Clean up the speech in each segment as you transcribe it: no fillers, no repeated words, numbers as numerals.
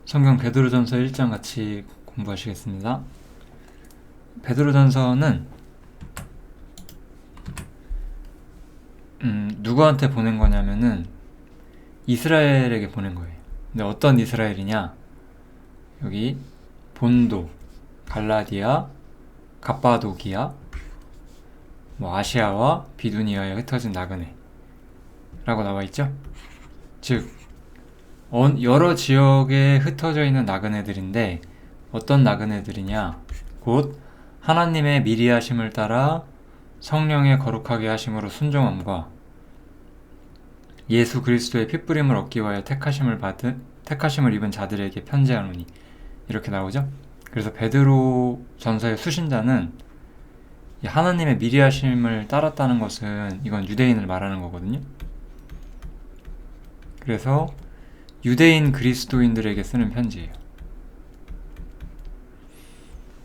성경 베드로전서 1장 같이 공부하시겠습니다. 베드로전서는 누구한테 보낸 거냐면은 이스라엘에게 보낸 거예요. 근데 어떤 이스라엘이냐? 여기 본도, 갈라디아, 갑바도기아, 아시아와 비두니아에 흩어진 나그네 라고 나와 있죠. 즉 여러 지역에 흩어져 있는 나그네들인데 어떤 나그네들이냐? 곧 하나님의 미리 하심을 따라 성령의 거룩하게 하심으로 순종함과 예수 그리스도의 핏부림을 얻기 위하여 택하심을 입은 자들에게 편지하노니, 이렇게 나오죠. 그래서 베드로 전서의 수신자는 하나님의 미리 하심을 따랐다는 것은 이건 유대인을 말하는 거거든요. 그래서 유대인 그리스도인들에게 쓰는 편지예요.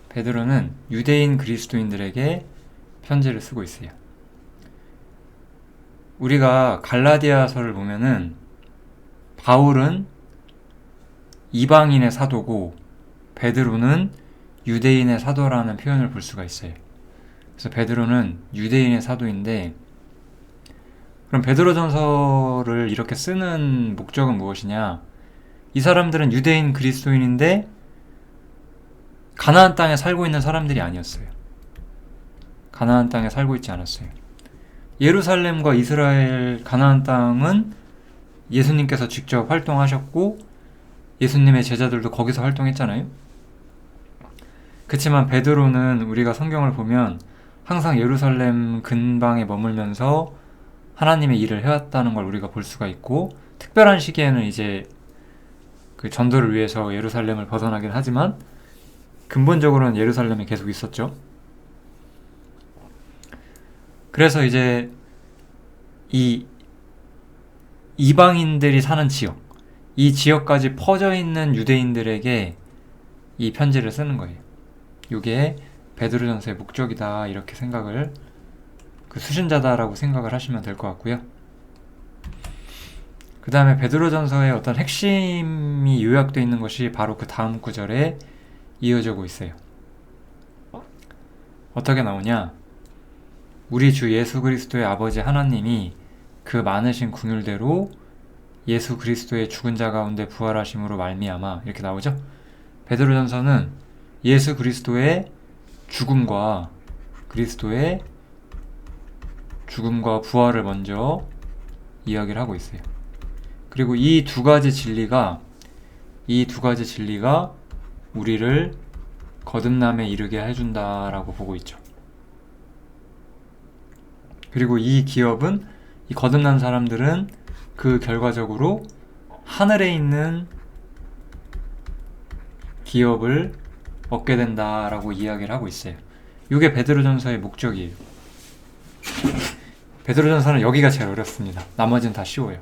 베드로는 유대인 그리스도인들에게 편지를 쓰고 있어요. 우리가 갈라디아서를 보면은 바울은 이방인의 사도고 베드로는 유대인의 사도라는 표현을 볼 수가 있어요. 그래서 베드로는 유대인의 사도인데, 그럼 베드로전서를 이렇게 쓰는 목적은 무엇이냐? 이 사람들은 유대인 그리스도인인데 가나안 땅에 살고 있는 사람들이 아니었어요. 가나안 땅에 살고 있지 않았어요. 예루살렘과 이스라엘, 가나안 땅은 예수님께서 직접 활동하셨고 예수님의 제자들도 거기서 활동했잖아요. 그치만 베드로는 우리가 성경을 보면 항상 예루살렘 근방에 머물면서 하나님의 일을 해왔다는 걸 우리가 볼 수가 있고, 특별한 시기에는 이제 그 전도를 위해서 예루살렘을 벗어나긴 하지만 근본적으로는 예루살렘에 계속 있었죠. 그래서 이제 이 이방인들이 사는 지역, 이 지역까지 퍼져 있는 유대인들에게 이 편지를 쓰는 거예요. 이게 베드로전서의 목적이다, 이렇게 생각을, 그 수신자다라고 생각을 하시면 될 것 같고요. 그 다음에 베드로전서의 어떤 핵심이 요약되어 있는 것이 바로 그 다음 구절에 이어지고 있어요. 어떻게 나오냐? 우리 주 예수 그리스도의 아버지 하나님이 그 많으신 긍휼대로 예수 그리스도의 죽은 자 가운데 부활하심으로 말미암아, 이렇게 나오죠. 베드로전서는 예수 그리스도의 죽음과 부활을 먼저 이야기를 하고 있어요. 그리고 이 두 가지 진리가 우리를 거듭남에 이르게 해준다라고 보고 있죠. 그리고 이 거듭난 사람들은 그 결과적으로 하늘에 있는 기업을 얻게 된다라고 이야기를 하고 있어요. 이게 베드로전서의 목적이에요. 베드로전서는 여기가 제일 어렵습니다. 나머지는 다 쉬워요.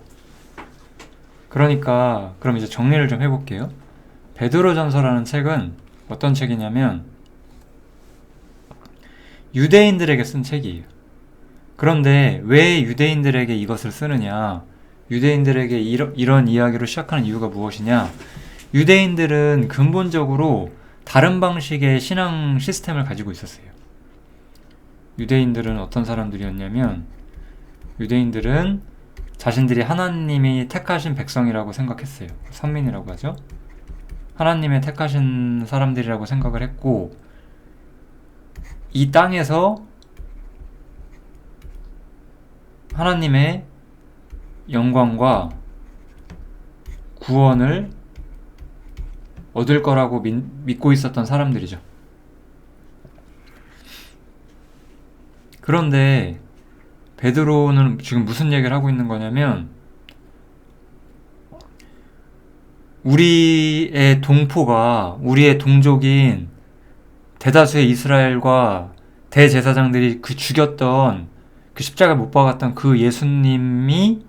그러니까 그럼 이제 정리를 좀 해볼게요. 베드로전서라는 책은 어떤 책이냐면 유대인들에게 쓴 책이에요. 그런데 왜 유대인들에게 이것을 쓰느냐? 유대인들에게 이런 이야기로 시작하는 이유가 무엇이냐? 유대인들은 근본적으로 다른 방식의 신앙 시스템을 가지고 있었어요. 유대인들은 어떤 사람들이었냐면, 유대인들은 자신들이 하나님이 택하신 백성이라고 생각했어요. 선민이라고 하죠. 하나님의 택하신 사람들이라고 생각을 했고, 이 땅에서 하나님의 영광과 구원을 얻을 거라고 믿고 있었던 사람들이죠. 그런데 베드로는 지금 무슨 얘기를 하고 있는 거냐면, 우리의 동포가, 우리의 동족인 대다수의 이스라엘과 대제사장들이 그 죽였던, 그 십자가 못 박았던 그 예수님이,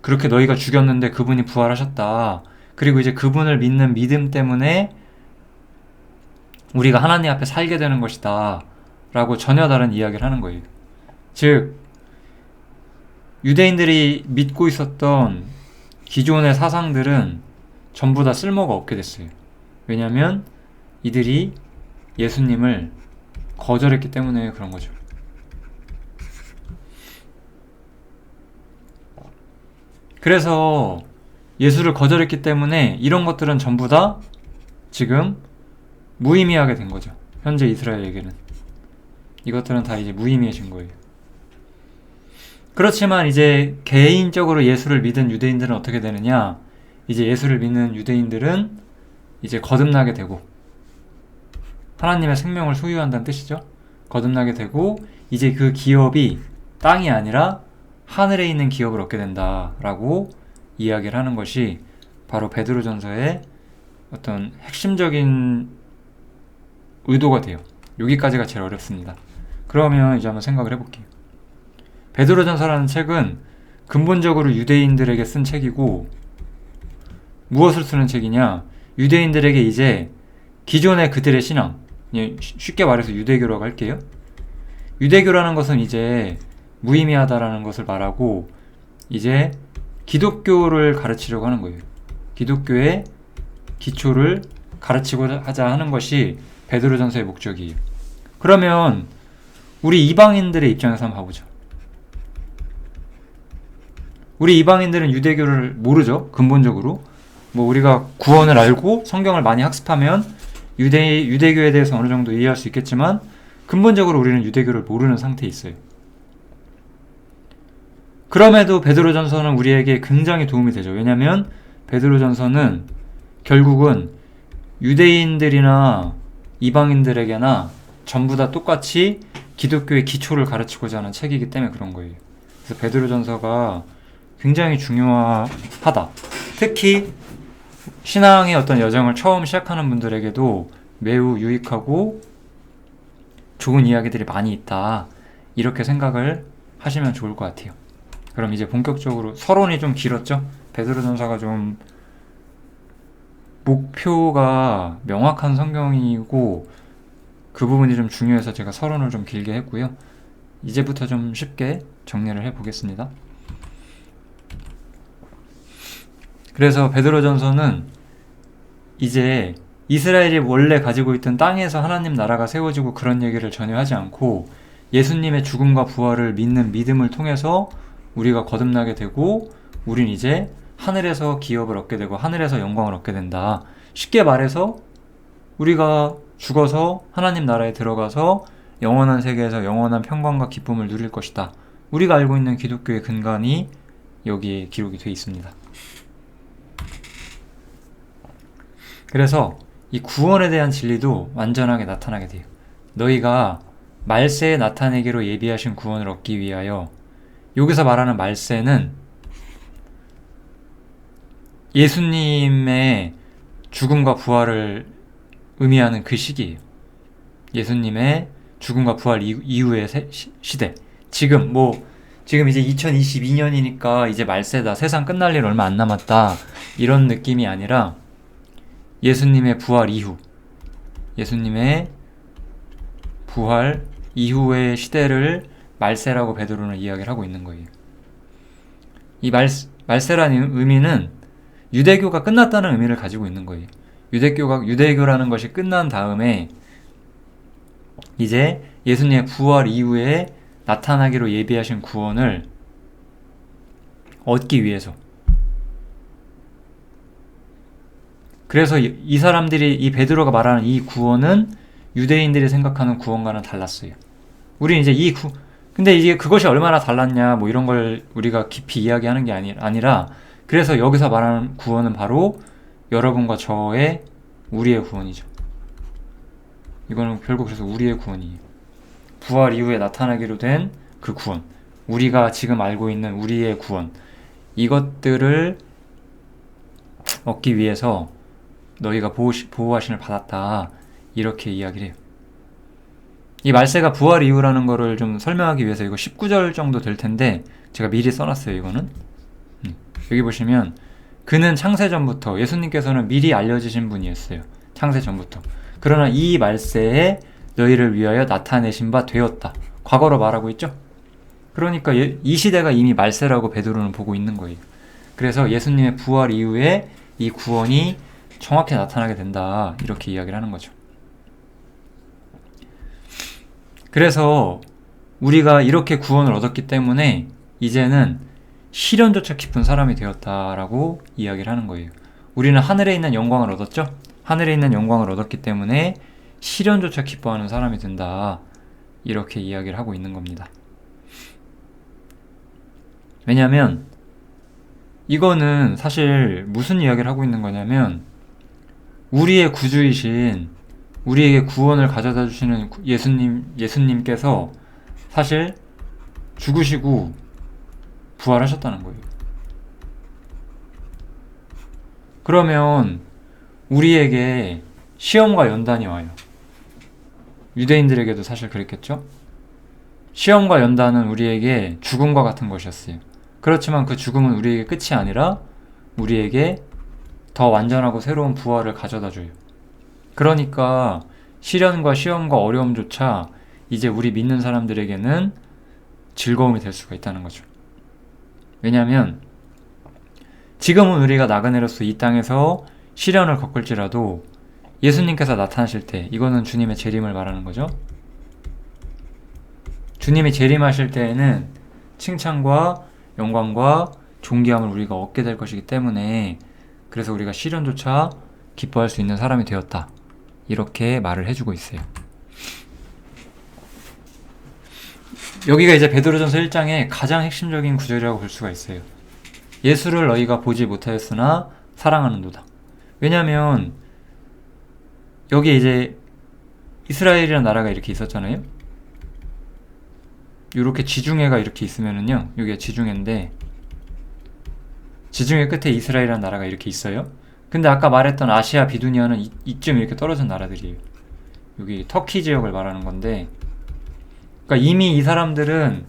그렇게 너희가 죽였는데 그분이 부활하셨다. 그리고 이제 그분을 믿는 믿음 때문에 우리가 하나님 앞에 살게 되는 것이다 라고 전혀 다른 이야기를 하는 거예요. 즉 유대인들이 믿고 있었던 기존의 사상들은 전부 다 쓸모가 없게 됐어요. 왜냐하면 이들이 예수님을 거절했기 때문에 그런 거죠. 그래서 예수를 거절했기 때문에 이런 것들은 전부 다 지금 무의미하게 된 거죠. 현재 이스라엘에게는. 이것들은 다 이제 무의미해진 거예요. 그렇지만 이제 개인적으로 예수를 믿은 유대인들은 어떻게 되느냐? 이제 예수를 믿는 유대인들은 이제 거듭나게 되고, 하나님의 생명을 소유한다는 뜻이죠. 거듭나게 되고, 이제 그 기업이 땅이 아니라 하늘에 있는 기업을 얻게 된다라고 이야기를 하는 것이 바로 베드로전서의 어떤 핵심적인 의도가 돼요. 여기까지가 제일 어렵습니다. 그러면 이제 한번 생각을 해볼게요. 베드로전서라는 책은 근본적으로 유대인들에게 쓴 책이고, 무엇을 쓰는 책이냐? 유대인들에게 이제 기존의 그들의 신앙, 쉽게 말해서 유대교라고 할게요. 유대교라는 것은 이제 무의미하다라는 것을 말하고, 이제 기독교를 가르치려고 하는 거예요. 기독교의 기초를 가르치고자 하는 것이 베드로전서의 목적이에요. 그러면 우리 이방인들의 입장에서 한번 봐보죠. 우리 이방인들은 유대교를 모르죠. 근본적으로. 뭐 우리가 구원을 알고 성경을 많이 학습하면 유대교에 대해서 어느 정도 이해할 수 있겠지만, 근본적으로 우리는 유대교를 모르는 상태에 있어요. 그럼에도 베드로전서는 우리에게 굉장히 도움이 되죠. 왜냐하면 베드로전서는 결국은 유대인들이나 이방인들에게나 전부 다 똑같이 기독교의 기초를 가르치고자 하는 책이기 때문에 그런 거예요. 그래서 베드로전서가 굉장히 중요하다. 특히 신앙의 어떤 여정을 처음 시작하는 분들에게도 매우 유익하고 좋은 이야기들이 많이 있다. 이렇게 생각을 하시면 좋을 것 같아요. 그럼 이제 본격적으로, 서론이 좀 길었죠? 베드로전서가 좀 목표가 명확한 성경이고 그 부분이 좀 중요해서 제가 서론을 좀 길게 했고요. 이제부터 좀 쉽게 정리를 해보겠습니다. 그래서 베드로전서는 이제 이스라엘이 원래 가지고 있던 땅에서 하나님 나라가 세워지고 그런 얘기를 전혀 하지 않고, 예수님의 죽음과 부활을 믿는 믿음을 통해서 우리가 거듭나게 되고, 우린 이제 하늘에서 기업을 얻게 되고 하늘에서 영광을 얻게 된다. 쉽게 말해서 우리가 죽어서 하나님 나라에 들어가서 영원한 세계에서 영원한 평강과 기쁨을 누릴 것이다. 우리가 알고 있는 기독교의 근간이 여기에 기록이 되어 있습니다. 그래서 이 구원에 대한 진리도 완전하게 나타나게 돼요. 너희가 말세에 나타내기로 예비하신 구원을 얻기 위하여, 여기서 말하는 말세는 예수님의 죽음과 부활을 의미하는 그 시기예요. 예수님의 죽음과 부활 이후의 시대. 지금 이제 2022년이니까 이제 말세다, 세상 끝날 일 얼마 안 남았다, 이런 느낌이 아니라 예수님의 부활 이후, 예수님의 부활 이후의 시대를 말세라고 베드로는 이야기를 하고 있는 거예요. 이 말세라는 의미는 유대교가 끝났다는 의미를 가지고 있는 거예요. 유대교라는 것이 끝난 다음에 이제 예수님의 부활 이후에 나타나기로 예비하신 구원을 얻기 위해서, 그래서 이 사람들이, 이 베드로가 말하는 이 구원은 유대인들이 생각하는 구원과는 달랐어요. 우리는 이제 근데 이제 그것이 얼마나 달랐냐, 뭐 이런 걸 우리가 깊이 이야기하는 게 아니라, 그래서 여기서 말하는 구원은 바로 여러분과 저의, 우리의 구원이죠. 이거는 결국 그래서 우리의 구원이에요. 부활 이후에 나타나기로 된 그 구원, 우리가 지금 알고 있는 우리의 구원, 이것들을 얻기 위해서 너희가 보호하심을 받았다, 이렇게 이야기를 해요. 이 말세가 부활 이후라는 거를 좀 설명하기 위해서 이거 19절 정도 될 텐데 제가 미리 써놨어요. 이거는 여기 보시면, 그는 창세전부터, 예수님께서는 미리 알려지신 분이었어요. 창세전부터. 그러나 이 말세에 너희를 위하여 나타내신 바 되었다. 과거로 말하고 있죠. 그러니까 이 시대가 이미 말세라고 베드로는 보고 있는 거예요. 그래서 예수님의 부활 이후에 이 구원이 정확히 나타나게 된다. 이렇게 이야기를 하는 거죠. 그래서 우리가 이렇게 구원을 얻었기 때문에 이제는 시련조차 깊은 사람이 되었다라고 이야기를 하는 거예요. 우리는 하늘에 있는 영광을 얻었죠? 하늘에 있는 영광을 얻었기 때문에 시련조차 기뻐하는 사람이 된다. 이렇게 이야기를 하고 있는 겁니다. 왜냐하면 이거는 사실 무슨 이야기를 하고 있는 거냐면 우리의 구주이신 우리에게 구원을 가져다 주시는 예수님께서 사실 죽으시고 부활하셨다는 거예요. 그러면 우리에게 시험과 연단이 와요. 유대인들에게도 사실 그랬겠죠? 시험과 연단은 우리에게 죽음과 같은 것이었어요. 그렇지만 그 죽음은 우리에게 끝이 아니라 우리에게 더 완전하고 새로운 부활을 가져다 줘요. 그러니까 시련과 시험과 어려움조차 이제 우리 믿는 사람들에게는 즐거움이 될 수가 있다는 거죠. 왜냐하면 지금은 우리가 나그네로서 이 땅에서 시련을 겪을지라도 예수님께서 나타나실 때, 이거는 주님의 재림을 말하는 거죠. 주님이 재림하실 때에는 칭찬과 영광과 존귀함을 우리가 얻게 될 것이기 때문에 그래서 우리가 시련조차 기뻐할 수 있는 사람이 되었다. 이렇게 말을 해주고 있어요. 여기가 이제 베드로전서 1장의 가장 핵심적인 구절이라고 볼 수가 있어요. 예수를 너희가 보지 못하였으나 사랑하는도다. 왜냐하면 여기 이제 이스라엘이라는 나라가 이렇게 있었잖아요. 이렇게 지중해가 이렇게 있으면은요, 여기가 지중해인데 지중해 끝에 이스라엘이라는 나라가 이렇게 있어요. 근데 아까 말했던 아시아 비두니아는 이쯤 이렇게 떨어진 나라들이에요. 여기 터키 지역을 말하는 건데, 그러니까 이미 이 사람들은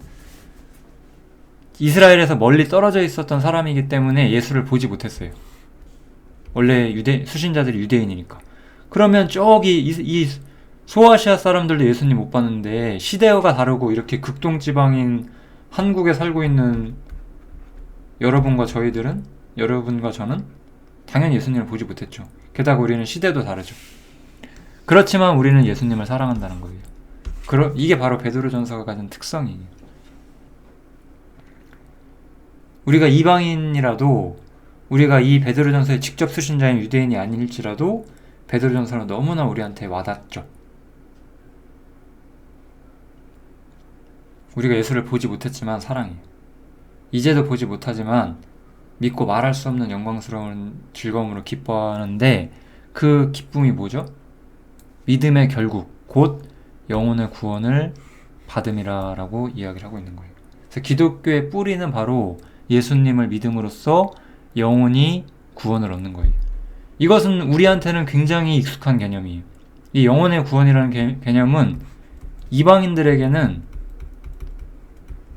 이스라엘에서 멀리 떨어져 있었던 사람이기 때문에 예수를 보지 못했어요. 원래 수신자들이 유대인이니까. 그러면 저기 이 소아시아 사람들도 예수님 못 봤는데 시대가 다르고 이렇게 극동지방인 한국에 살고 있는 여러분과 저는 당연히 예수님을 보지 못했죠. 게다가 우리는 시대도 다르죠. 그렇지만 우리는 예수님을 사랑한다는 거예요. 이게 바로 베드로전서가 가진 특성이에요. 우리가 이방인이라도 우리가 이 베드로전서의 직접 수신자인 유대인이 아닐지라도 베드로전서는 너무나 우리한테 와닿죠. 우리가 예수를 보지 못했지만 사랑해요. 이제도 보지 못하지만 믿고 말할 수 없는 영광스러운 즐거움으로 기뻐하는데 그 기쁨이 뭐죠? 믿음의 결국 곧 영혼의 구원을 받음이라고 이야기를 하고 있는 거예요. 그래서 기독교의 뿌리는 바로 예수님을 믿음으로써 영혼이 구원을 얻는 거예요. 이것은 우리한테는 굉장히 익숙한 개념이에요. 이 영혼의 구원이라는 개념은 이방인들에게는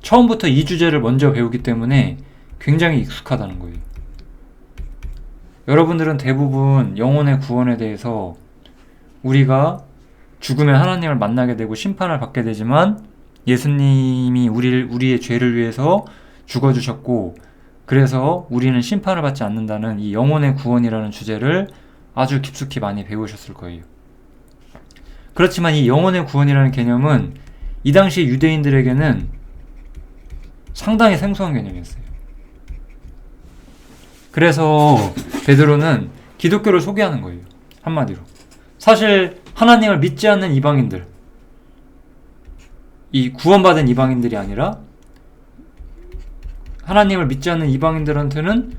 처음부터 이 주제를 먼저 배우기 때문에 굉장히 익숙하다는 거예요. 여러분들은 대부분 영혼의 구원에 대해서 우리가 죽으면 하나님을 만나게 되고 심판을 받게 되지만 예수님이 우리의 죄를 위해서 죽어주셨고 그래서 우리는 심판을 받지 않는다는 이 영혼의 구원이라는 주제를 아주 깊숙이 많이 배우셨을 거예요. 그렇지만 이 영혼의 구원이라는 개념은 이 당시 유대인들에게는 상당히 생소한 개념이었어요. 그래서 베드로는 기독교를 소개하는 거예요. 한마디로. 사실 하나님을 믿지 않는 이방인들, 이 구원받은 이방인들이 아니라 하나님을 믿지 않는 이방인들한테는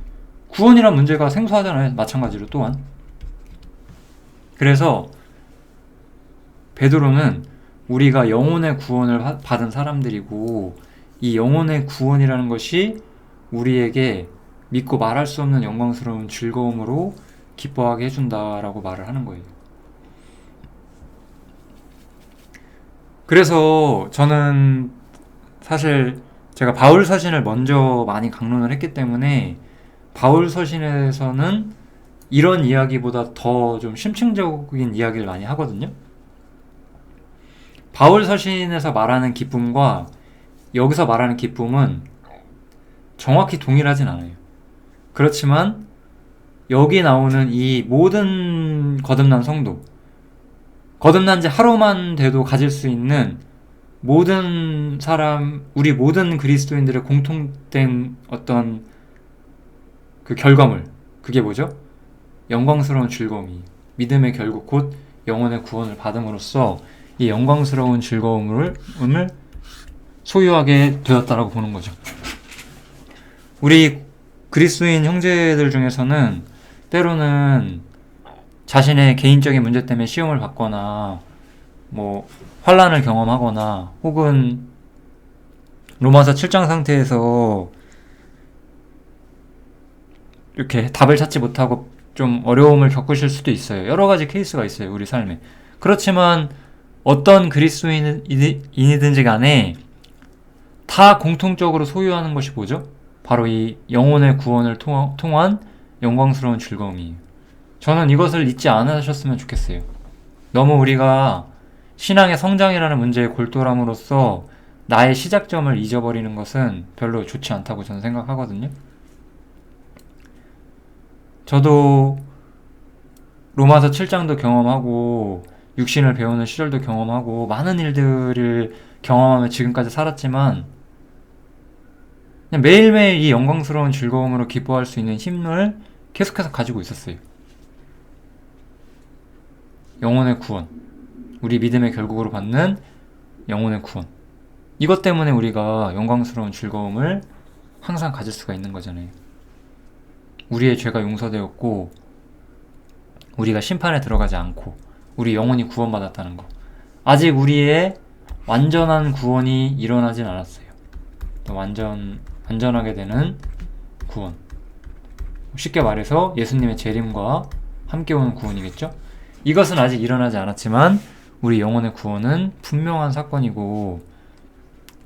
구원이란 문제가 생소하잖아요. 마찬가지로 또한. 그래서 베드로는 우리가 영혼의 구원을 받은 사람들이고 이 영혼의 구원이라는 것이 우리에게 믿고 말할 수 없는 영광스러운 즐거움으로 기뻐하게 해준다라고 말을 하는 거예요. 그래서 저는 사실 제가 바울 서신을 먼저 많이 강론을 했기 때문에 바울 서신에서는 이런 이야기보다 더 좀 심층적인 이야기를 많이 하거든요. 바울 서신에서 말하는 기쁨과 여기서 말하는 기쁨은 정확히 동일하진 않아요. 그렇지만 여기 나오는 이 모든 거듭난 성도, 거듭난 지 하루만 돼도 가질 수 있는 모든 사람, 우리 모든 그리스도인들의 공통된 어떤 그 결과물, 그게 뭐죠? 영광스러운 즐거움이, 믿음의 결국 곧 영혼의 구원을 받음으로써 이 영광스러운 즐거움을 소유하게 되었다라고 보는 거죠. 우리 그리스도인 형제들 중에서는 때로는 자신의 개인적인 문제 때문에 시험을 받거나 뭐 환난을 경험하거나 혹은 로마서 7장 상태에서 이렇게 답을 찾지 못하고 좀 어려움을 겪으실 수도 있어요. 여러 가지 케이스가 있어요, 우리 삶에. 그렇지만 어떤 그리스도인이든지 간에 다 공통적으로 소유하는 것이 뭐죠? 바로 이 영혼의 구원을 통한 영광스러운 즐거움이에요. 저는 이것을 잊지 않으셨으면 좋겠어요. 너무 우리가 신앙의 성장이라는 문제에 골똘함으로써 나의 시작점을 잊어버리는 것은 별로 좋지 않다고 저는 생각하거든요. 저도 로마서 7장도 경험하고 육신을 배우는 시절도 경험하고 많은 일들을 경험하며 지금까지 살았지만 그냥 매일매일 이 영광스러운 즐거움으로 기뻐할 수 있는 힘을 계속해서 가지고 있었어요. 영혼의 구원, 우리 믿음의 결국으로 받는 영혼의 구원, 이것 때문에 우리가 영광스러운 즐거움을 항상 가질 수가 있는 거잖아요. 우리의 죄가 용서되었고 우리가 심판에 들어가지 않고 우리 영혼이 구원받았다는 거. 아직 우리의 완전한 구원이 일어나진 않았어요. 완전하게 되는 구원, 쉽게 말해서 예수님의 재림과 함께 오는 구원이겠죠. 이것은 아직 일어나지 않았지만 우리 영혼의 구원은 분명한 사건이고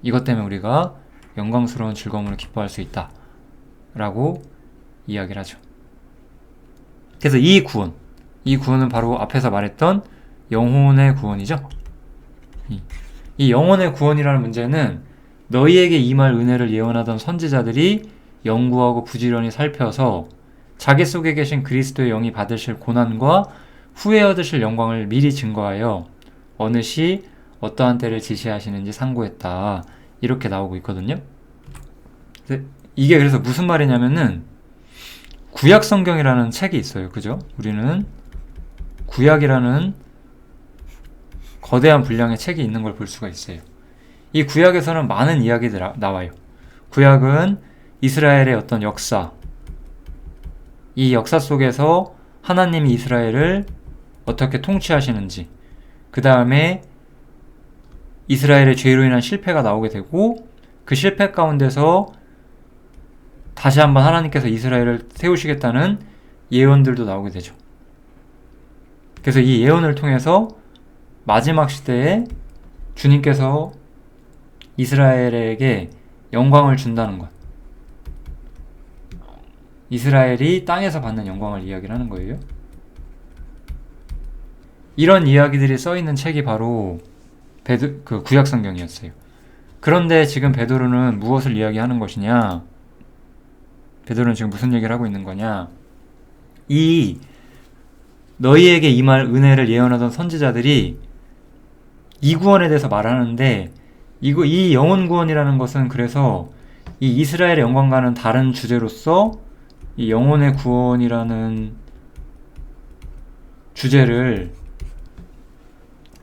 이것 때문에 우리가 영광스러운 즐거움을 기뻐할 수 있다 라고 이야기를 하죠. 그래서 이 구원은 바로 앞에서 말했던 영혼의 구원이죠. 이 영혼의 구원이라는 문제는 너희에게 임할 은혜를 예언하던 선지자들이 연구하고 부지런히 살펴서 자기 속에 계신 그리스도의 영이 받으실 고난과 후에 얻으실 영광을 미리 증거하여 어느 시 어떠한 때를 지시하시는지 상고했다. 이렇게 나오고 있거든요. 이게 그래서 무슨 말이냐면은 구약 성경이라는 책이 있어요. 그죠? 우리는 구약이라는 거대한 분량의 책이 있는 걸 볼 수가 있어요. 이 구약에서는 많은 이야기들이 나와요. 구약은 이스라엘의 어떤 역사, 이 역사 속에서 하나님이 이스라엘을 어떻게 통치하시는지, 그 다음에 이스라엘의 죄로 인한 실패가 나오게 되고 그 실패 가운데서 다시 한번 하나님께서 이스라엘을 세우시겠다는 예언들도 나오게 되죠. 그래서 이 예언을 통해서 마지막 시대에 주님께서 이스라엘에게 영광을 준다는 것, 이스라엘이 땅에서 받는 영광을 이야기를 하는 거예요. 이런 이야기들이 써있는 책이 바로 그 구약 성경이었어요. 그런데 지금 베드로는 무엇을 이야기하는 것이냐? 베드로는 지금 무슨 얘기를 하고 있는 거냐? 이 너희에게 임할 은혜를 예언하던 선지자들이 이 구원에 대해서 말하는데 이 영혼 구원이라는 것은 그래서 이 이스라엘의 영광과는 다른 주제로서 이 영혼의 구원이라는 주제를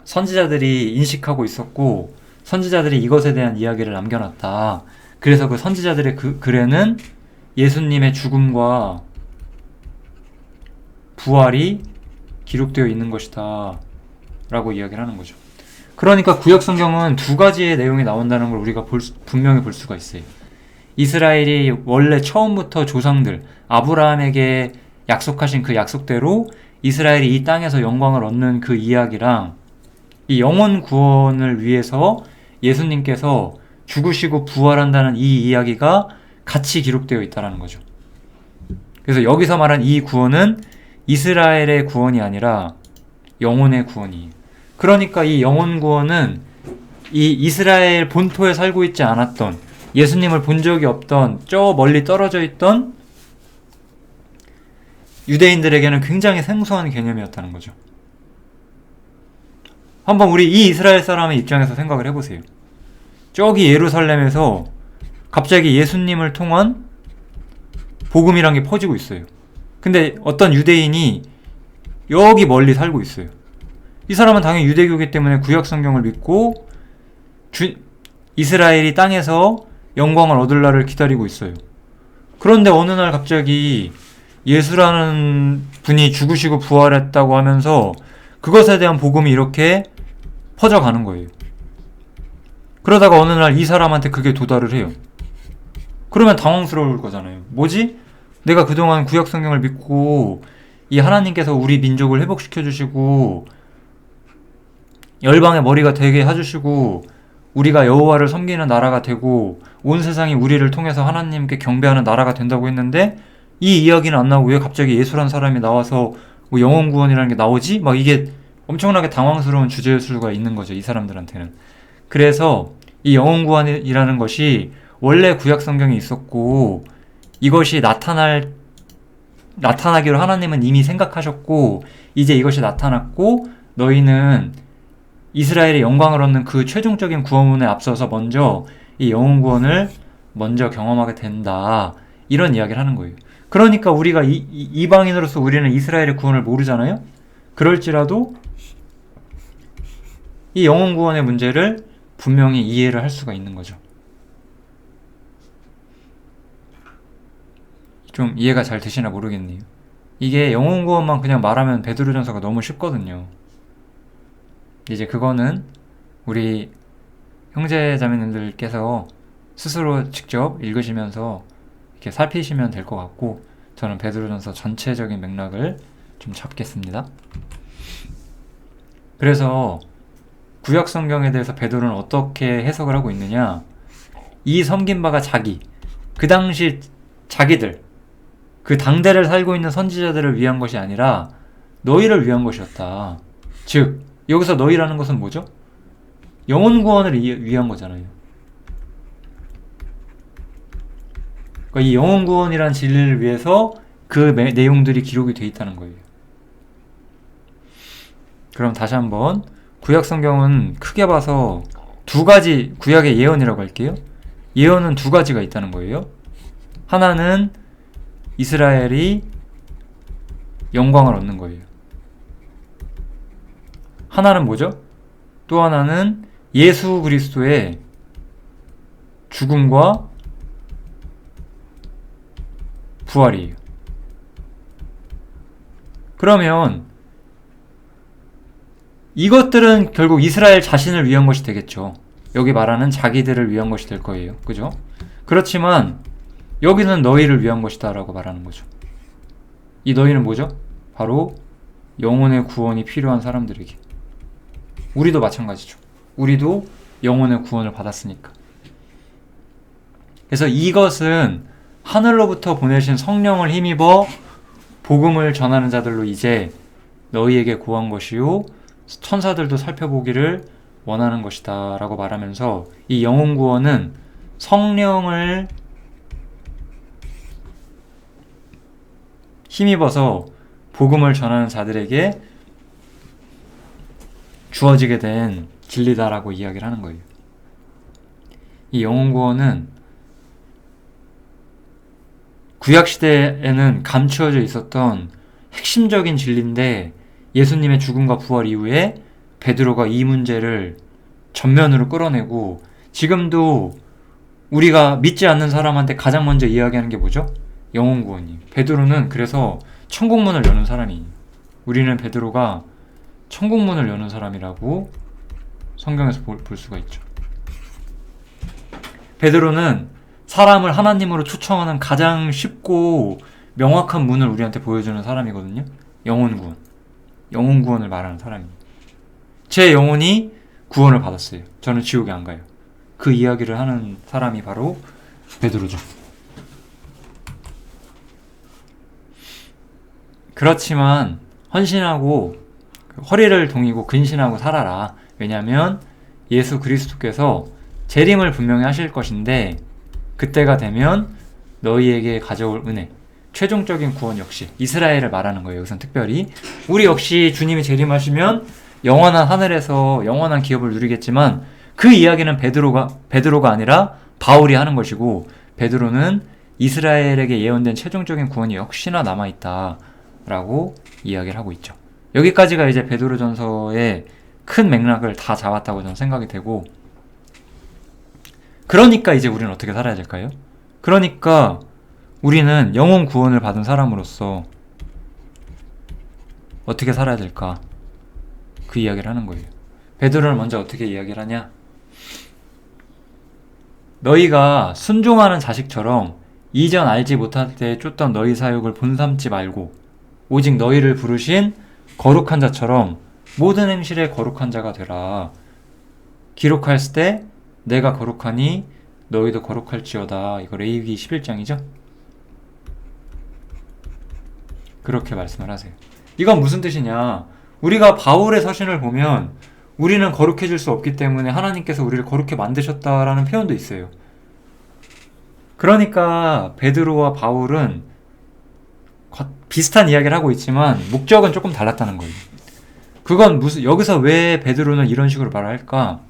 선지자들이 인식하고 있었고 선지자들이 이것에 대한 이야기를 남겨놨다. 그래서 그 선지자들의 글에는 예수님의 죽음과 부활이 기록되어 있는 것이다 라고 이야기를 하는 거죠. 그러니까 구약 성경은 두 가지의 내용이 나온다는 걸 우리가 분명히 볼 수가 있어요. 이스라엘이 원래 처음부터 조상들 아브라함에게 약속하신 그 약속대로 이스라엘이 이 땅에서 영광을 얻는 그 이야기랑 이 영혼 구원을 위해서 예수님께서 죽으시고 부활한다는 이 이야기가 같이 기록되어 있다는 거죠. 그래서 여기서 말한 이 구원은 이스라엘의 구원이 아니라 영혼의 구원이에요. 그러니까 이 영혼 구원은 이 이스라엘 본토에 살고 있지 않았던, 예수님을 본 적이 없던, 저 멀리 떨어져 있던 유대인들에게는 굉장히 생소한 개념이었다는 거죠. 한번 우리 이 이스라엘 사람의 입장에서 생각을 해보세요. 저기 예루살렘에서 갑자기 예수님을 통한 복음이란 게 퍼지고 있어요. 근데 어떤 유대인이 여기 멀리 살고 있어요. 이 사람은 당연히 유대교이기 때문에 구약 성경을 믿고 이스라엘이 땅에서 영광을 얻을 날을 기다리고 있어요. 그런데 어느 날 갑자기 예수라는 분이 죽으시고 부활했다고 하면서 그것에 대한 복음이 이렇게 퍼져가는 거예요. 그러다가 어느 날 이 사람한테 그게 도달을 해요. 그러면 당황스러울 거잖아요. 뭐지? 내가 그동안 구약 성경을 믿고 이 하나님께서 우리 민족을 회복시켜 주시고 열방의 머리가 되게 해주시고 우리가 여호와를 섬기는 나라가 되고 온 세상이 우리를 통해서 하나님께 경배하는 나라가 된다고 했는데 이 이야기는 안 나오고 왜 갑자기 예수란 사람이 나와서 뭐 영혼 구원이라는 게 나오지? 막 이게 엄청나게 당황스러운 주제일 수가 있는 거죠. 이 사람들한테는. 그래서 이 영혼 구원이라는 것이 원래 구약 성경에 있었고 이것이 나타나기로 하나님은 이미 생각하셨고 이제 이것이 나타났고 너희는 이스라엘의 영광을 얻는 그 최종적인 구원에 앞서서 먼저 이 영혼 구원을 먼저 경험하게 된다. 이런 이야기를 하는 거예요. 그러니까 우리가 이방인으로서 우리는 이스라엘의 구원을 모르잖아요. 그럴지라도 이 영혼 구원의 문제를 분명히 이해를 할 수가 있는 거죠. 좀 이해가 잘 되시나 모르겠네요. 이게 영혼 구원만 그냥 말하면 베드로전서가 너무 쉽거든요. 이제 그거는 우리 형제자매님들께서 스스로 직접 읽으시면서 이렇게 살피시면 될 것 같고 저는 베드로전서 전체적인 맥락을 좀 잡겠습니다. 그래서 구약 성경에 대해서 베드로는 어떻게 해석을 하고 있느냐? 이 섬긴 바가 그 당시 자기들, 그 당대를 살고 있는 선지자들을 위한 것이 아니라 너희를 위한 것이었다. 즉 여기서 너희라는 것은 뭐죠? 영혼 구원을 위한 거잖아요. 그러니까 이 영혼 구원이란 진리를 위해서 그 내용들이 기록이 되어 있다는 거예요. 그럼 다시 한번 구약 성경은 크게 봐서 두 가지 구약의 예언이라고 할게요. 예언은 두 가지가 있다는 거예요. 하나는 이스라엘이 영광을 얻는 거예요. 하나는 뭐죠? 또 하나는 예수 그리스도의 죽음과 부활이에요. 그러면 이것들은 결국 이스라엘 자신을 위한 것이 되겠죠. 여기 말하는 자기들을 위한 것이 될 거예요. 그죠? 그렇지만 여기는 너희를 위한 것이다 라고 말하는 거죠. 이 너희는 뭐죠? 바로 영혼의 구원이 필요한 사람들에게. 우리도 마찬가지죠. 우리도 영혼의 구원을 받았으니까. 그래서 이것은 하늘로부터 보내신 성령을 힘입어 복음을 전하는 자들로 이제 너희에게 구한 것이요 천사들도 살펴보기를 원하는 것이다 라고 말하면서 이 영혼 구원은 성령을 힘입어서 복음을 전하는 자들에게 주어지게 된 진리다라고 이야기를 하는 거예요. 이 영혼 구원은 구약시대에는 감추어져 있었던 핵심적인 진리인데 예수님의 죽음과 부활 이후에 베드로가 이 문제를 전면으로 끌어내고 지금도 우리가 믿지 않는 사람한테 가장 먼저 이야기하는 게 뭐죠? 영혼 구원이에요. 베드로는 그래서 천국문을 여는 사람이에요. 우리는 베드로가 천국문을 여는 사람이라고 성경에서 볼 수가 있죠. 베드로는 사람을 하나님으로 초청하는 가장 쉽고 명확한 문을 우리한테 보여주는 사람이거든요. 영혼 구원. 영혼 구원을 말하는 사람이에요. 제 영혼이 구원을 받았어요. 저는 지옥에 안 가요. 그 이야기를 하는 사람이 바로 베드로죠. 그렇지만 헌신하고 허리를 동이고 근신하고 살아라. 왜냐하면 예수 그리스도께서 재림을 분명히 하실 것인데 그때가 되면 너희에게 가져올 은혜, 최종적인 구원 역시 이스라엘을 말하는 거예요. 여기선 특별히 우리 역시 주님이 재림하시면 영원한 하늘에서 영원한 기업을 누리겠지만 그 이야기는 베드로가 아니라 바울이 하는 것이고, 베드로는 이스라엘에게 예언된 최종적인 구원이 역시나 남아있다라고 이야기를 하고 있죠. 여기까지가 이제 베드로전서의 큰 맥락을 다 잡았다고 저는 생각이 되고, 그러니까 이제 우리는 어떻게 살아야 될까요? 그러니까 우리는 영혼 구원을 받은 사람으로서 어떻게 살아야 될까? 그 이야기를 하는 거예요. 베드로는 먼저 어떻게 이야기를 하냐? 너희가 순종하는 자식처럼 이전 알지 못할 때 쫓던 너희 사욕을 본삼지 말고 오직 너희를 부르신 거룩한 자처럼 모든 행실에 거룩한 자가 되라. 기록하였을 때 내가 거룩하니 너희도 거룩할지어다. 이거 레위기 11장이죠? 그렇게 말씀을 하세요. 이건 무슨 뜻이냐? 우리가 바울의 서신을 보면 우리는 거룩해질 수 없기 때문에 하나님께서 우리를 거룩해 만드셨다라는 표현도 있어요. 그러니까 베드로와 바울은 비슷한 이야기를 하고 있지만 목적은 조금 달랐다는 거예요. 그건 여기서 왜 베드로는 이런 식으로 말할까?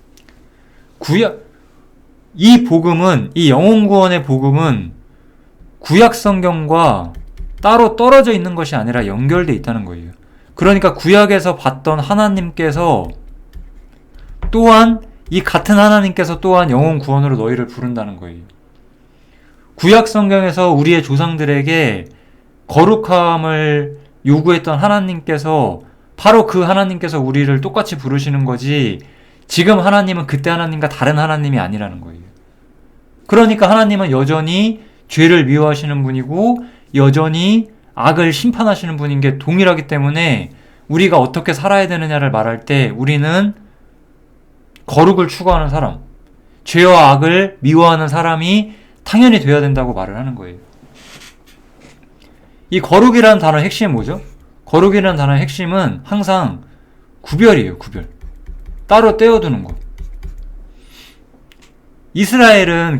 이 복음은, 이 영혼 구원의 복음은 구약 성경과 따로 떨어져 있는 것이 아니라 연결돼 있다는 거예요. 그러니까 구약에서 봤던 하나님께서 또한 이 같은 하나님께서 또한 영혼 구원으로 너희를 부른다는 거예요. 구약 성경에서 우리의 조상들에게 거룩함을 요구했던 하나님께서 바로 그 하나님께서 우리를 똑같이 부르시는 거지, 지금 하나님은 그때 하나님과 다른 하나님이 아니라는 거예요. 그러니까 하나님은 여전히 죄를 미워하시는 분이고 여전히 악을 심판하시는 분인 게 동일하기 때문에 우리가 어떻게 살아야 되느냐를 말할 때 우리는 거룩을 추구하는 사람, 죄와 악을 미워하는 사람이 당연히 돼야 된다고 말을 하는 거예요. 이 거룩이라는 단어의 핵심이 뭐죠? 거룩이라는 단어의 핵심은 항상 구별이에요. 구별. 따로 떼어두는 것.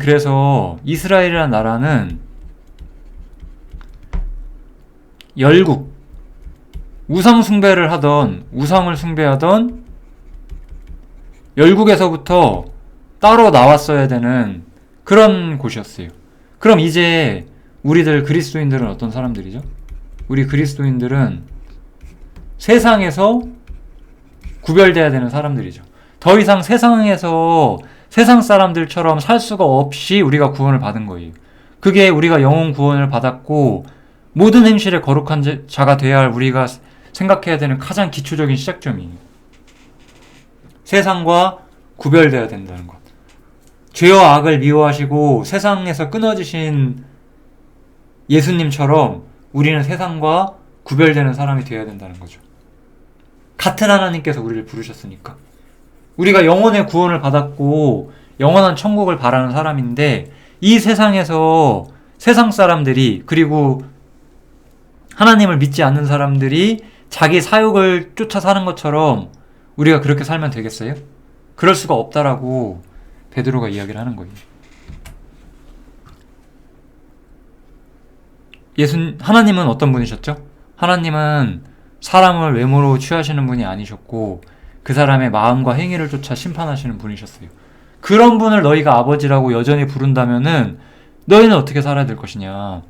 그래서 이스라엘이라는 나라는 열국, 우상을 숭배하던 열국에서부터 따로 나왔어야 되는 그런 곳이었어요. 그럼 이제 우리들 그리스도인들은 어떤 사람들이죠? 우리 그리스도인들은 세상에서 구별돼야 되는 사람들이죠. 더 이상 세상에서 세상 사람들처럼 살 수가 없이 우리가 구원을 받은 거예요. 그게 우리가 영혼 구원을 받았고 모든 행실에 거룩한 자가 되어야 할 우리가 생각해야 되는 가장 기초적인 시작점이에요. 세상과 구별돼야 된다는 것. 죄와 악을 미워하시고 세상에서 끊어지신 예수님처럼 우리는 세상과 구별되는 사람이 되어야 된다는 거죠. 같은 하나님께서 우리를 부르셨으니까. 우리가 영혼의 구원을 받았고 영원한 천국을 바라는 사람인데, 이 세상에서 세상 사람들이, 그리고 하나님을 믿지 않는 사람들이 자기 사욕을 쫓아 사는 것처럼 우리가 그렇게 살면 되겠어요? 그럴 수가 없다라고 베드로가 이야기를 하는 거예요. 하나님은 어떤 분이셨죠? 하나님은 사람을 외모로 취하시는 분이 아니셨고 그 사람의 마음과 행위를 쫓아 심판하시는 분이셨어요. 그런 분을 너희가 아버지라고 여전히 부른다면은 너희는 어떻게 살아야 될 것이냐?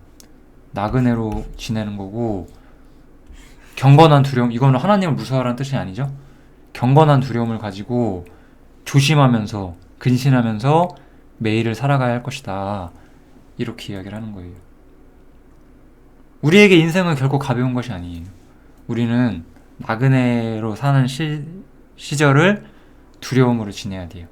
나그네로 지내는 거고, 경건한 두려움, 이거는 하나님을 무서워하라는 뜻이 아니죠? 경건한 두려움을 가지고 조심하면서 근신하면서 매일을 살아가야 할 것이다. 이렇게 이야기를 하는 거예요. 우리에게 인생은 결코 가벼운 것이 아니에요. 우리는 나그네로 사는 시절을 두려움으로 지내야 돼요.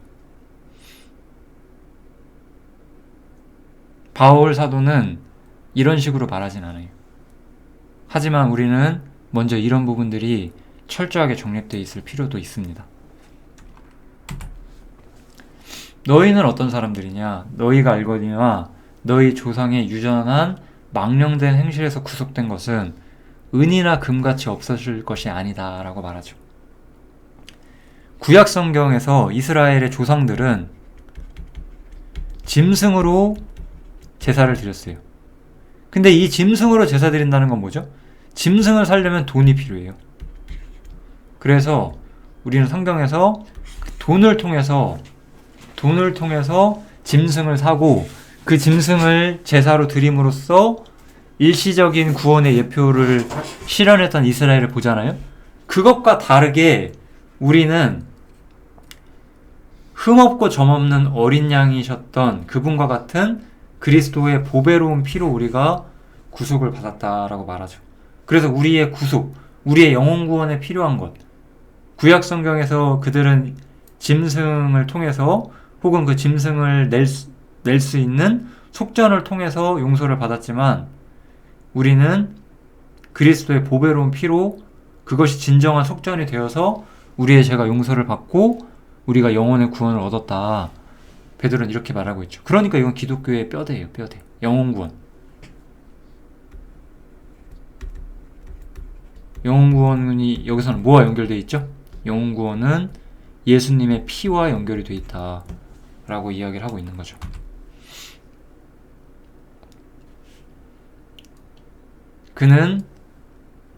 바울 사도는 이런 식으로 말하진 않아요. 하지만 우리는 먼저 이런 부분들이 철저하게 정립되어 있을 필요도 있습니다. 너희는 어떤 사람들이냐? 너희가 알거니와 너희 조상의 유전한 망령된 행실에서 구속된 것은 은이나 금같이 없어질 것이 아니다 라고 말하죠. 구약 성경에서 이스라엘의 조상들은 짐승으로 제사를 드렸어요. 근데 이 짐승으로 제사 드린다는 건 뭐죠? 짐승을 살려면 돈이 필요해요. 그래서 우리는 성경에서 돈을 통해서 짐승을 사고 그 짐승을 제사로 드림으로써 일시적인 구원의 예표를 실현했던 이스라엘을 보잖아요. 그것과 다르게 우리는 흠없고 점없는 어린 양이셨던 그분과 같은 그리스도의 보배로운 피로 우리가 구속을 받았다라고 말하죠. 그래서 우리의 구속, 우리의 영혼 구원에 필요한 것, 구약 성경에서 그들은 짐승을 통해서 혹은 그 짐승을 낼 수 있는 속전을 통해서 용서를 받았지만 우리는 그리스도의 보배로운 피로 그것이 진정한 속전이 되어서 우리의 죄가 용서를 받고 우리가 영혼의 구원을 얻었다. 베드로는 이렇게 말하고 있죠. 그러니까 이건 기독교의 뼈대예요. 뼈대. 영혼 구원. 영혼 구원이 여기서는 뭐와 연결되어 있죠? 영혼 구원은 예수님의 피와 연결이 되어 있다 라고 이야기를 하고 있는 거죠. 그는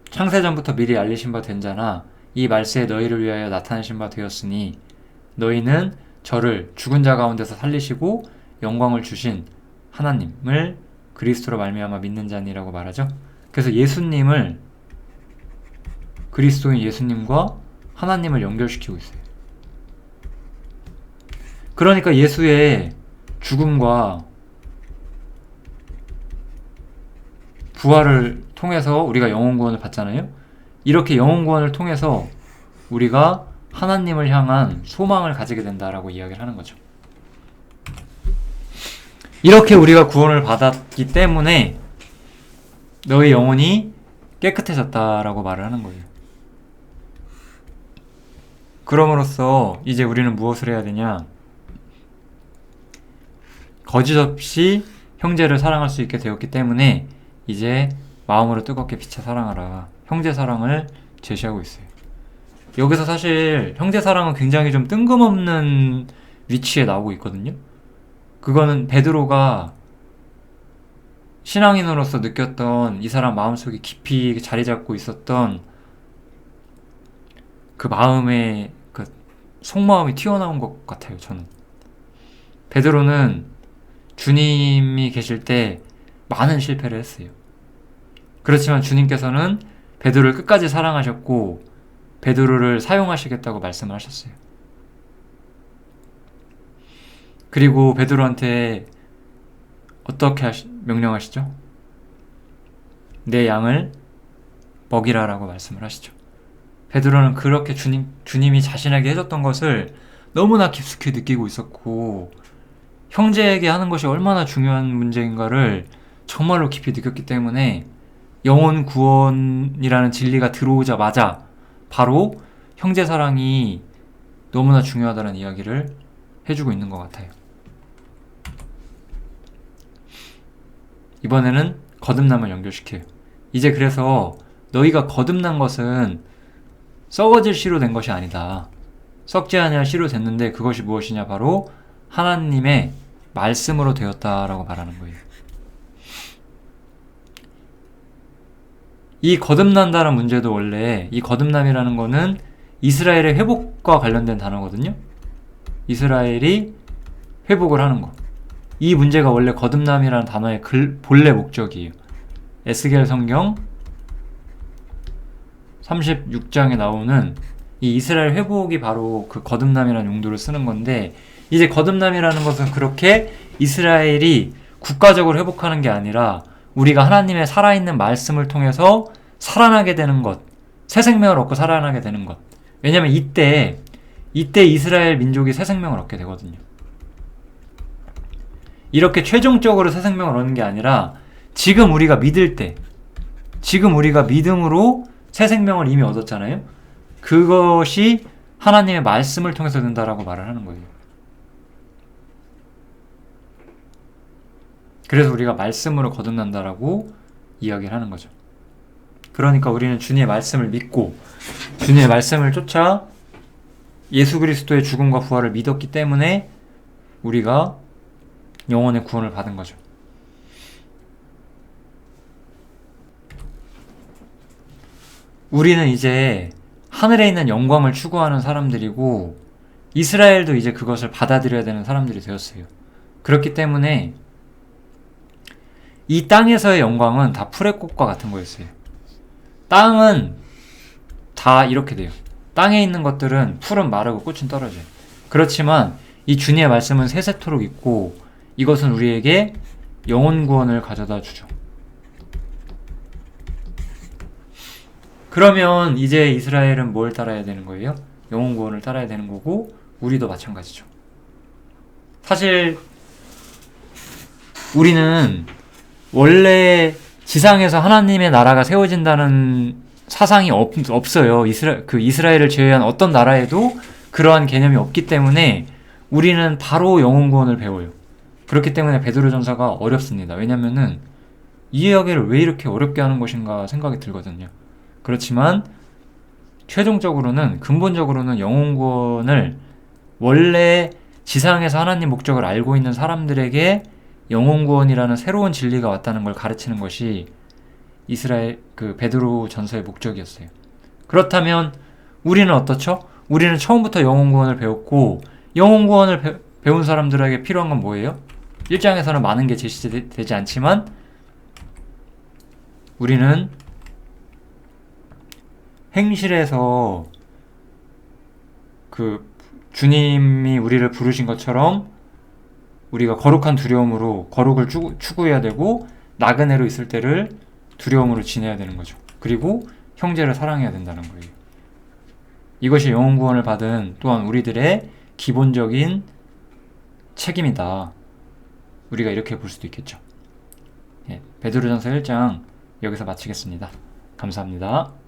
창세전부터 미리 알리신 바 된 자나 이 말세에 너희를 위하여 나타내신 바 되었으니 너희는 저를 죽은 자 가운데서 살리시고 영광을 주신 하나님을 그리스도로 말미암아 믿는 자니라고 말하죠. 그래서 예수님을 그리스도인 예수님과 하나님을 연결시키고 있어요. 그러니까 예수의 죽음과 부활을 통해서 우리가 영혼 구원을 받잖아요. 이렇게 영혼 구원을 통해서 우리가 하나님을 향한 소망을 가지게 된다라고 이야기를 하는 거죠. 이렇게 우리가 구원을 받았기 때문에 너의 영혼이 깨끗해졌다라고 말을 하는 거예요. 그럼으로써 이제 우리는 무엇을 해야 되냐? 거짓 없이 형제를 사랑할 수 있게 되었기 때문에 이제 마음으로 뜨겁게 피차 사랑하라. 형제 사랑을 제시하고 있어요. 여기서 사실 형제 사랑은 굉장히 좀 뜬금없는 위치에 나오고 있거든요. 그거는 베드로가 신앙인으로서 느꼈던 이 사람 마음속에 깊이 자리 잡고 있었던 그 마음의 그 속마음이 튀어나온 것 같아요. 저는 베드로는 주님이 계실 때 많은 실패를 했어요. 그렇지만 주님께서는 베드로를 끝까지 사랑하셨고 베드로를 사용하시겠다고 말씀을 하셨어요. 그리고 베드로한테 어떻게 명령하시죠? 내 양을 먹이라라고 말씀을 하시죠. 베드로는 그렇게 주님이 자신에게 해줬던 것을 너무나 깊숙이 느끼고 있었고 형제에게 하는 것이 얼마나 중요한 문제인가를 정말로 깊이 느꼈기 때문에 영혼 구원이라는 진리가 들어오자마자 바로 형제 사랑이 너무나 중요하다는 이야기를 해주고 있는 것 같아요. 이번에는 거듭남을 연결시켜요. 이제 그래서 너희가 거듭난 것은 썩어질 씨로 된 것이 아니다. 썩지 아니할 씨로 됐는데 그것이 무엇이냐? 바로 하나님의 말씀으로 되었다라고 말하는 거예요. 이 거듭난다는 문제도 원래 이 거듭남이라는 거는 이스라엘의 회복과 관련된 단어거든요. 이스라엘이 회복을 하는 거. 이 문제가 원래 거듭남이라는 단어의 본래 목적이에요. 에스겔 성경 36장에 나오는 이 이스라엘 회복이 바로 그 거듭남이라는 용도를 쓰는 건데 이제 거듭남이라는 것은 그렇게 이스라엘이 국가적으로 회복하는 게 아니라 우리가 하나님의 살아있는 말씀을 통해서 살아나게 되는 것, 새 생명을 얻고 살아나게 되는 것. 왜냐면 이때 이스라엘 민족이 새 생명을 얻게 되거든요. 이렇게 최종적으로 새 생명을 얻는 게 아니라 지금 우리가 믿을 때, 지금 우리가 믿음으로 새 생명을 이미 얻었잖아요. 그것이 하나님의 말씀을 통해서 된다라고 말을 하는 거예요. 그래서 우리가 말씀으로 거듭난다라고 이야기를 하는 거죠. 그러니까 우리는 주님의 말씀을 믿고 주님의 말씀을 쫓아 예수 그리스도의 죽음과 부활을 믿었기 때문에 우리가 영혼의 구원을 받은 거죠. 우리는 이제 하늘에 있는 영광을 추구하는 사람들이고 이스라엘도 이제 그것을 받아들여야 되는 사람들이 되었어요. 그렇기 때문에 이 땅에서의 영광은 다 풀의 꽃과 같은 거였어요. 땅은 다 이렇게 돼요. 땅에 있는 것들은 풀은 마르고 꽃은 떨어져요. 그렇지만 이 주님의 말씀은 세세토록 있고 이것은 우리에게 영혼 구원을 가져다 주죠. 그러면 이제 이스라엘은 뭘 따라야 되는 거예요? 영혼 구원을 따라야 되는 거고 우리도 마찬가지죠. 사실 우리는 원래 지상에서 하나님의 나라가 세워진다는 사상이 없어요. 이스라엘을 제외한 어떤 나라에도 그러한 개념이 없기 때문에 우리는 바로 영혼 구원을 배워요. 그렇기 때문에 베드로전서가 어렵습니다. 왜냐면은 이해하기를 왜 이렇게 어렵게 하는 것인가 생각이 들거든요. 그렇지만 최종적으로는 근본적으로는 영혼 구원을 원래 지상에서 하나님 목적을 알고 있는 사람들에게 영혼 구원이라는 새로운 진리가 왔다는 걸 가르치는 것이 이스라엘 베드로 전서의 목적이었어요. 그렇다면 우리는 어떻죠? 우리는 처음부터 영혼 구원을 배웠고 영혼 구원을 배운 사람들에게 필요한 건 뭐예요? 1장에서는 많은 게 제시되지 않지만 우리는 행실에서 주님이 우리를 부르신 것처럼 우리가 거룩한 두려움으로 거룩을 추구해야 되고 나그네로 있을 때를 두려움으로 지내야 되는 거죠. 그리고 형제를 사랑해야 된다는 거예요. 이것이 영혼 구원을 받은 또한 우리들의 기본적인 책임이다. 우리가 이렇게 볼 수도 있겠죠. 베드로전서 1장 여기서 마치겠습니다. 감사합니다.